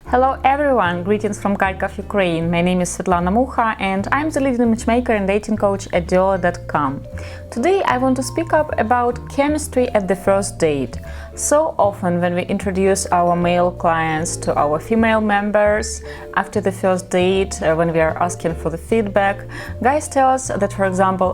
Hello everyone, greetings from Kharkov, Ukraine. My name is Svetlana Mucha and I'm the leading matchmaker and dating coach at Diolli.com. Today I want to speak up about chemistry at the first date. So often when we introduce our male clients to our female members after the first date, when we are asking for the feedback, guys tell us that, for example,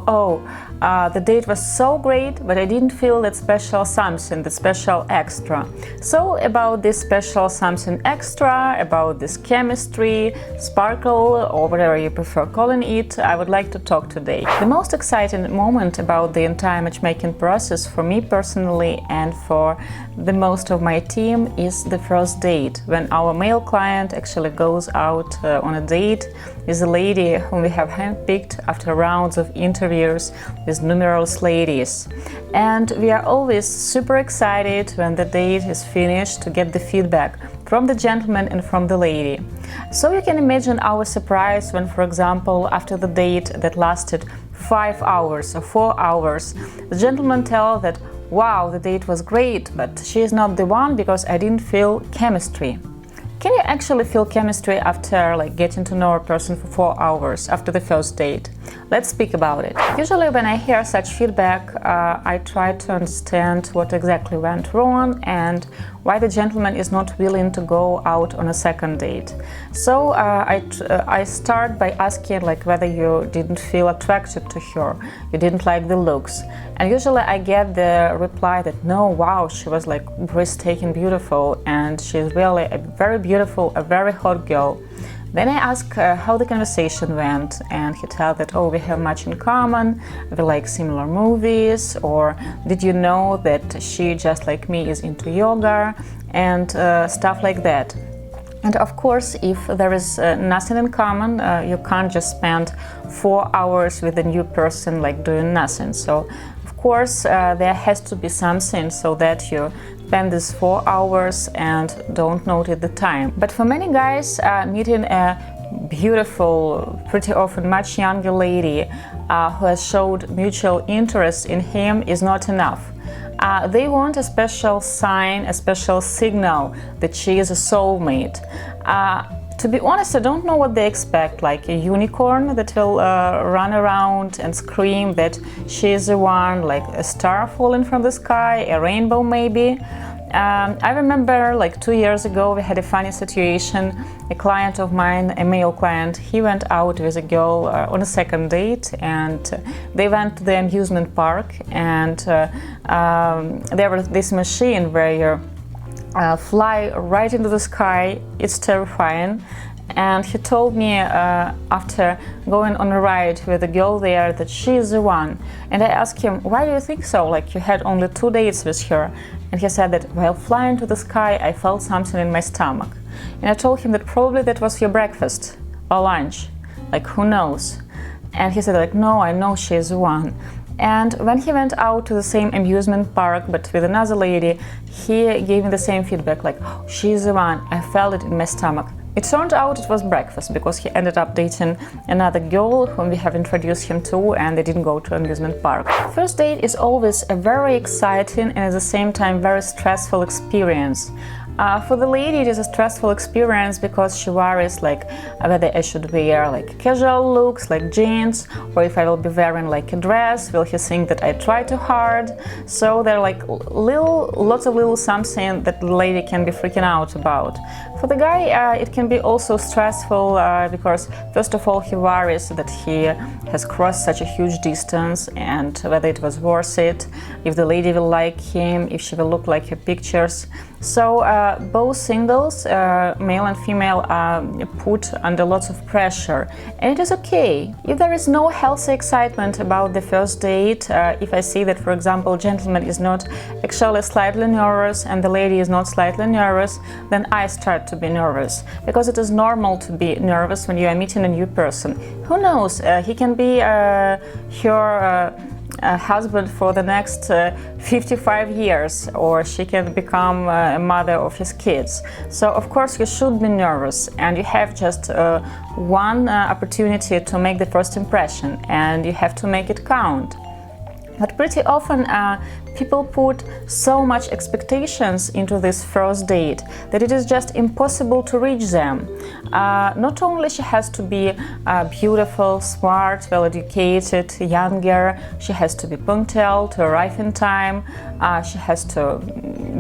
the date was so great, but I didn't feel that special something, the special extra. So about this special something extra, about this chemistry, sparkle, or whatever you prefer calling it, I would like to talk today. The most exciting moment about the entire matchmaking process for me personally and for the most of my team is the first date, when our male client actually goes out on a date with a lady whom we have handpicked after rounds of interviews with numerous ladies. And we are always super excited when the date is finished to get the feedback from the gentleman and from the lady. So you can imagine our surprise when, for example, after the date that lasted 5 hours or 4 hours, the gentleman tells that, wow, the date was great, but she is not the one because I didn't feel chemistry. Can you actually feel chemistry after getting to know a person for 4 hours after the first date? Let's speak about it. Usually when I hear such feedback, I try to understand what exactly went wrong and why the gentleman is not willing to go out on a second date. So I start by asking whether you didn't feel attracted to her, you didn't like the looks. And usually I get the reply that no, wow, she was breathtaking beautiful and she's really a very beautiful, a very hot girl. Then I ask how the conversation went, and he tells that, oh, we have much in common, we like similar movies, or did you know that she, just like me, is into yoga, and stuff like that. And of course, if there is nothing in common, you can't just spend 4 hours with a new person doing nothing. So of course there has to be something so that you spend these 4 hours and don't notice the time. But for many guys, meeting a beautiful, pretty often much younger lady who has showed mutual interest in him is not enough. They want a special sign, a special signal that she is a soulmate. To be honest, I don't know what they expect, like a unicorn that will run around and scream that she is the one, like a star falling from the sky, a rainbow maybe. I remember 2 years ago we had a funny situation. A client of mine, a male client, he went out with a girl on a second date, and they went to the amusement park, and there was this machine where you fly right into the sky. It's terrifying. And he told me after going on a ride with a girl there that she is the one. And I asked him, why do you think so? You had only 2 dates with her. And he said that while flying to the sky, I felt something in my stomach. And I told him that probably that was your breakfast or lunch. Who knows? And he said no, I know she is the one. And when he went out to the same amusement park but with another lady, he gave me the same feedback, oh, she's the one, I felt it in my stomach. It turned out it was breakfast, because he ended up dating another girl whom we have introduced him to, and they didn't go to an amusement park. First date is always a very exciting and at the same time very stressful experience. For the lady, it is a stressful experience because she worries whether I should wear casual looks like jeans, or if I will be wearing a dress, will he think that I try too hard? So there are lots of little something that the lady can be freaking out about. For the guy, it can be also stressful because first of all he worries that he has crossed such a huge distance and whether it was worth it, if the lady will like him, if she will look like her pictures. So both singles, male and female, are put under lots of pressure, and it is okay. If there is no healthy excitement about the first date, if I see that, for example, gentleman is not actually slightly nervous and the lady is not slightly nervous, then I start to be nervous, because it is normal to be nervous when you are meeting a new person. Who knows, he can be her husband for the next 55 years, or she can become a mother of his kids. So of course you should be nervous, and you have just one opportunity to make the first impression, and you have to make it count. But pretty often People put so much expectations into this first date that it is just impossible to reach them. Not only she has to be beautiful, smart, well-educated, younger, she has to be punctual, to arrive in time, she has to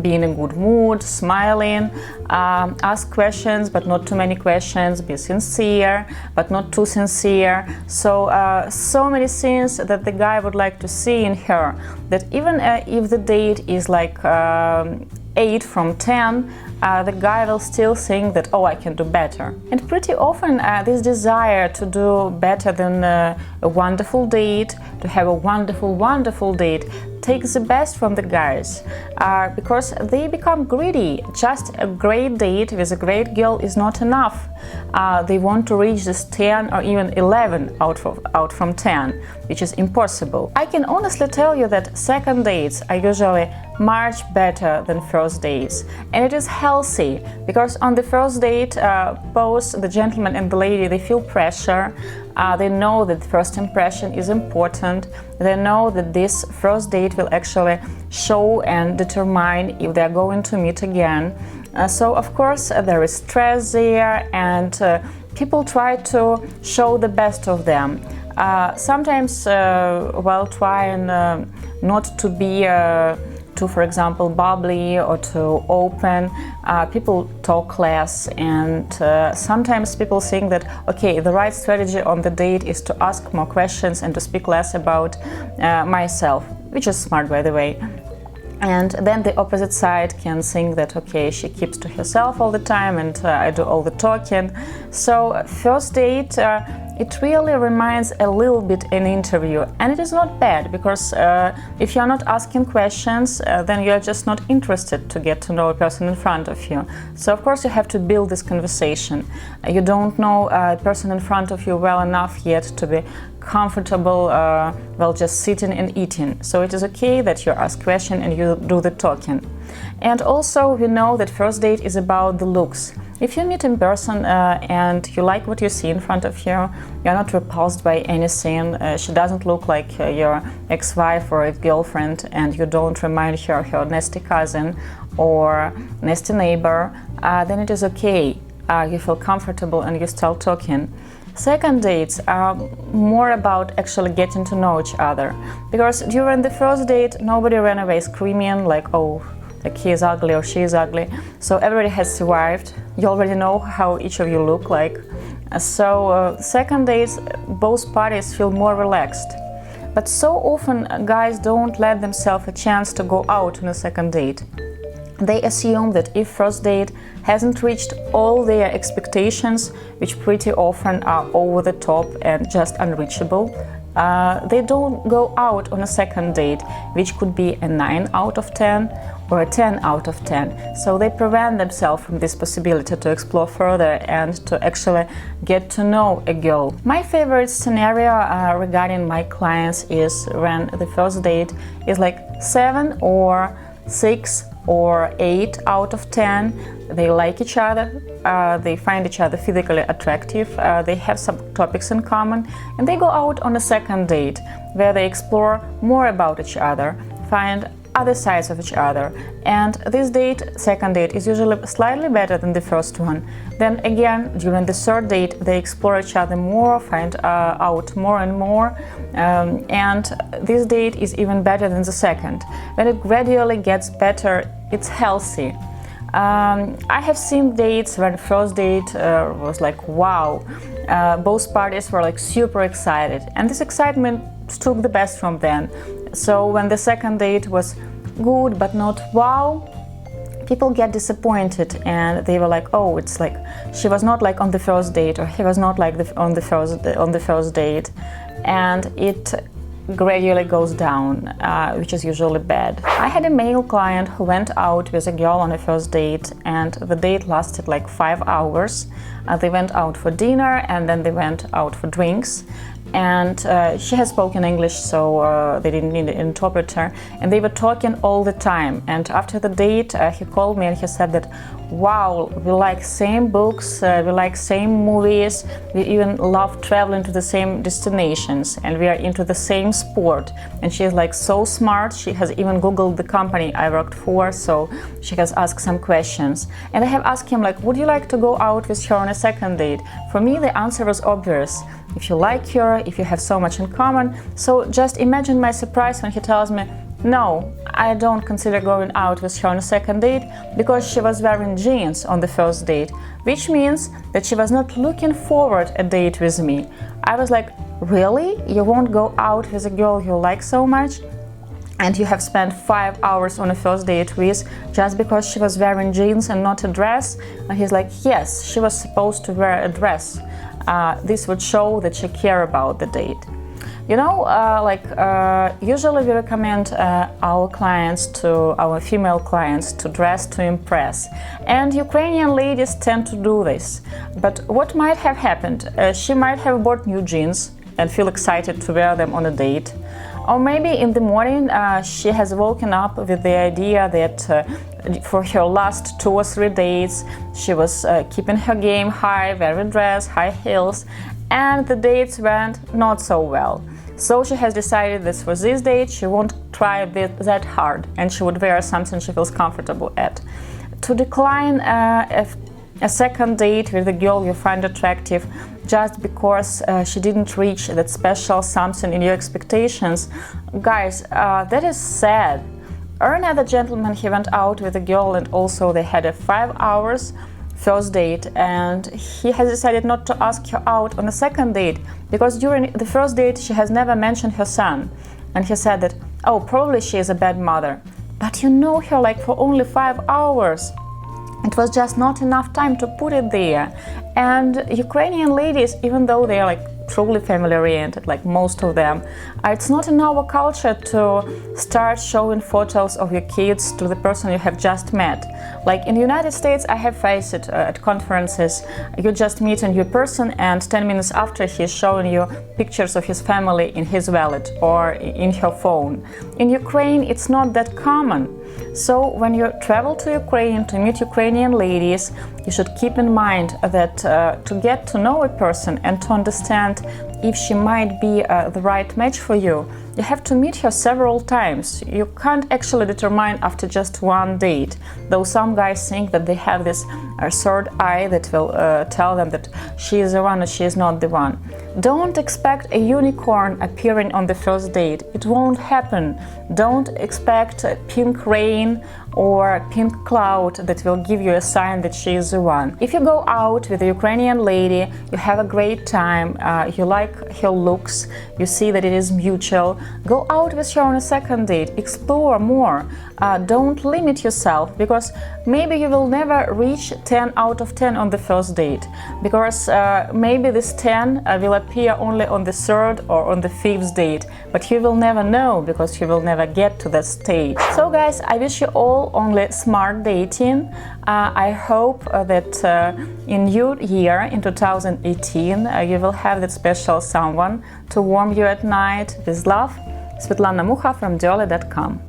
be in a good mood, smiling, ask questions but not too many questions, be sincere but not too sincere. So many things that the guy would like to see in her, that even if the date is like 8 from 10, the guy will still think that, oh, I can do better. And pretty often this desire to do better than a wonderful date, to have a wonderful date, takes the best from the guys, because they become greedy. Just a great date with a great girl is not enough. They want to reach this 10 or even 11 out from 10, which is impossible. I can honestly tell you that second dates are usually much better than first dates, and it is healthy, because on the first date both the gentleman and the lady, they feel pressure. They know that the first impression is important. They know that this first date will actually show and determine if they're going to meet again. So of course there is stress there, and people try to show the best of them. Sometimes while trying not to be too, for example, bubbly or too open, people talk less, and sometimes people think that, okay, the right strategy on the date is to ask more questions and to speak less about myself, which is smart, by the way. And then the opposite side can think that, okay, she keeps to herself all the time and I do all the talking. So first date, it really reminds a little bit an interview, and it is not bad, because if you're not asking questions, then you're just not interested to get to know a person in front of you. So of course you have to build this conversation. You don't know a person in front of you well enough yet to be comfortable while just sitting and eating. So it is okay that you ask questions and you do the talking. And also we know that first date is about the looks. If you meet in person and you like what you see in front of you, you're not repulsed by anything, she doesn't look like your ex-wife or girlfriend, and you don't remind her nasty cousin or nasty neighbor, then it is okay. You feel comfortable and you start talking. Second dates are more about actually getting to know each other, because during the first date nobody ran away screaming like, oh, like he is ugly or she is ugly. So everybody has survived. You already know how each of you look like. So second dates, both parties feel more relaxed. But so often guys don't let themselves a chance to go out on a second date. They assume that if first date hasn't reached all their expectations, which pretty often are over the top and just unreachable, they don't go out on a second date, which could be a 9 out of 10 or a 10 out of 10. So they prevent themselves from this possibility to explore further and to actually get to know a girl. My favorite scenario regarding my clients is when the first date is like 7 or 6 or 8 out of 10. They like each other, they find each other physically attractive, they have some topics in common, and they go out on a second date where they explore more about each other, find other sides of each other. And this date, second date, is usually slightly better than the first one. Then again, during the third date, they explore each other more, find out more and more, and this date is even better than the second. When it gradually gets better, it's healthy. I have seen dates when first date was like, wow, both parties were like super excited, and this excitement took the best from them. So when the second date was good but not wow, people get disappointed and they were like, oh, it's like she was not like on the first date, or he was not like on the first date, and it gradually goes down, which is usually bad. I had a male client who went out with a girl on a first date, and the date lasted like 5 hours. They went out for dinner and then they went out for drinks, and she has spoken English, so they didn't need an interpreter, and they were talking all the time. And after the date, he called me and he said that, wow, we like same books, we like same movies, we even love traveling to the same destinations, and we are into the same sport. And she is like so smart, she has even googled the company I worked for, so she has asked some questions. And I have asked him, like, would you like to go out with her on a second date? For me, the answer was obvious. If you like her, if you have so much in common. So just imagine my surprise when he tells me, no, I don't consider going out with her on a second date because she was wearing jeans on the first date, which means that she was not looking forward a date with me. I was like, really? You won't go out with a girl you like so much? And you have spent 5 hours on a first date with just because she was wearing jeans and not a dress? And he's like, yes, she was supposed to wear a dress. This would show that she cared about the date. You know, usually we recommend our female clients to dress to impress. And Ukrainian ladies tend to do this. But what might have happened? She might have bought new jeans and feel excited to wear them on a date. Or maybe in the morning she has woken up with the idea that for her last 2 or 3 dates she was keeping her game high, wearing dress, high heels, and the dates went not so well. So she has decided that for this date she won't try that hard and she would wear something she feels comfortable at. To decline a second date with a girl you find attractive just because she didn't reach that special something in your expectations, guys, that is sad. Another gentleman, he went out with a girl and also they had a 5 hours first date, and he has decided not to ask her out on a second date because during the first date she has never mentioned her son, and he said that, oh, probably she is a bad mother. But you know her like for only 5 hours. It was just not enough time to put it there. And Ukrainian ladies, even though they are like truly family oriented, like most of them, it's not in our culture to start showing photos of your kids to the person you have just met. Like in the United States, I have faced it at conferences. You just meet a new person and 10 minutes after he's showing you pictures of his family in his wallet or in her phone. In Ukraine, it's not that common. So when you travel to Ukraine to meet Ukrainian ladies, you should keep in mind that to get to know a person and to understand if she might be the right match for you, you have to meet her several times. You can't actually determine after just one date, though some guys think that they have this third eye that will tell them that she is the one or she is not the one. Don't expect a unicorn appearing on the first date. It won't happen. Don't expect a pink rain or a pink cloud that will give you a sign that she is the one. If you go out with a Ukrainian lady, you have a great time, you like her looks, you see that it is mutual, go out with her on a second date, explore more. Don't limit yourself, because maybe you will never reach 10 out of 10 on the first date, because maybe this 10 will appear only on the 3rd or on the 5th date, but you will never know because you will never get to that stage. So guys, I wish you all only smart dating. I hope that in new year, in 2018, you will have that special someone to warm you at night. With love, Svetlana Mukha from Diolli.com.